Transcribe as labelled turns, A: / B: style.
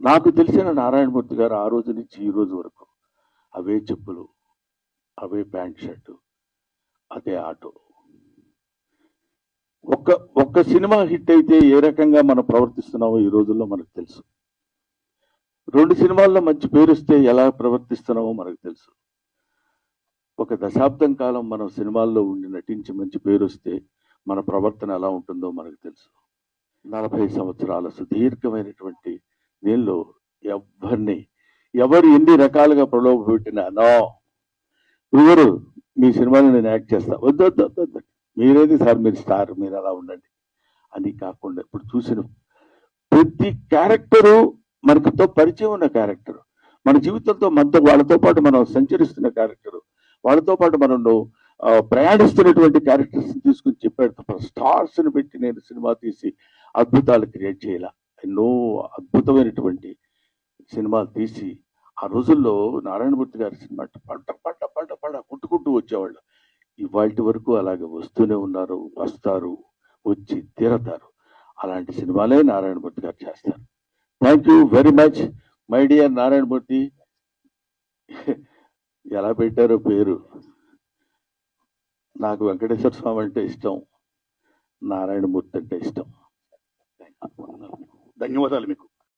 A: నాకు తెలిసిన నారాయణమూర్తి గారు ఆ రోజు నుంచి ఈ రోజు వరకు అవే చెప్పులు, అవే ప్యాంట్ షర్టు, అదే ఆటో. ఒక్క ఒక్క సినిమా హిట్ అయితే ఏ రకంగా మనం ప్రవర్తిస్తున్నామో ఈ రోజుల్లో మనకు తెలుసు. 2 సినిమాల్లో మంచి పేరు వస్తే ఎలా ప్రవర్తిస్తున్నామో మనకు తెలుసు. ఒక దశాబ్దం కాలం మనం సినిమాల్లో ఉండి నటించి మంచి పేరు వస్తే మన ప్రవర్తన ఎలా ఉంటుందో మనకు తెలుసు. 40 సంవత్సరాల సుదీర్ఘమైనటువంటి దీనిలో ఎవరు ఎన్ని రకాలుగా ప్రలోభ పెట్టినా నో, ఎవరు మీ సినిమాలో నేను యాక్ట్ చేస్తా, వద్దు వద్దు వద్దు వద్దు, మీరేది సార్, మీరు స్టార్, మీరు అలా ఉండండి అని కాకుండా ఇప్పుడు చూసిన ప్రతి క్యారెక్టరు మనకుతో పరిచయం ఉన్న క్యారెక్టర్, మన జీవితంతో మనతో వాళ్ళతో పాటు మనం సంచరిస్తున్న క్యారెక్టర్, వాళ్ళతో పాటు మనం ప్రయాణిస్తున్నటువంటి క్యారెక్టర్స్ తీసుకుని చెప్పాడు తప్ప స్టార్స్ ని పెట్టి నేను సినిమా తీసి అద్భుతాలు క్రియేట్ చేయాల. ఎన్నో అద్భుతమైనటువంటి సినిమాలు తీసి ఆ రోజుల్లో నారాయణమూర్తి గారి సినిమా పంట పంట పంట పంట కొట్టుకుంటూ వచ్చేవాళ్ళు. ఇవాళ వరకు అలాగే వస్తూనే ఉన్నారు, వస్తారు, వచ్చి తీరతారు. అలాంటి సినిమాలే నారాయణమూర్తి గారు చేస్తారు. Thank you very much my dear Narayanamurthy. ఎలా పెట్టారో పేరు, నాకు వెంకటేశ్వర స్వామి అంటే ఇష్టం, నారాయణమూర్తి అంటే ఇష్టం. ధన్యవాదాలు మీకు.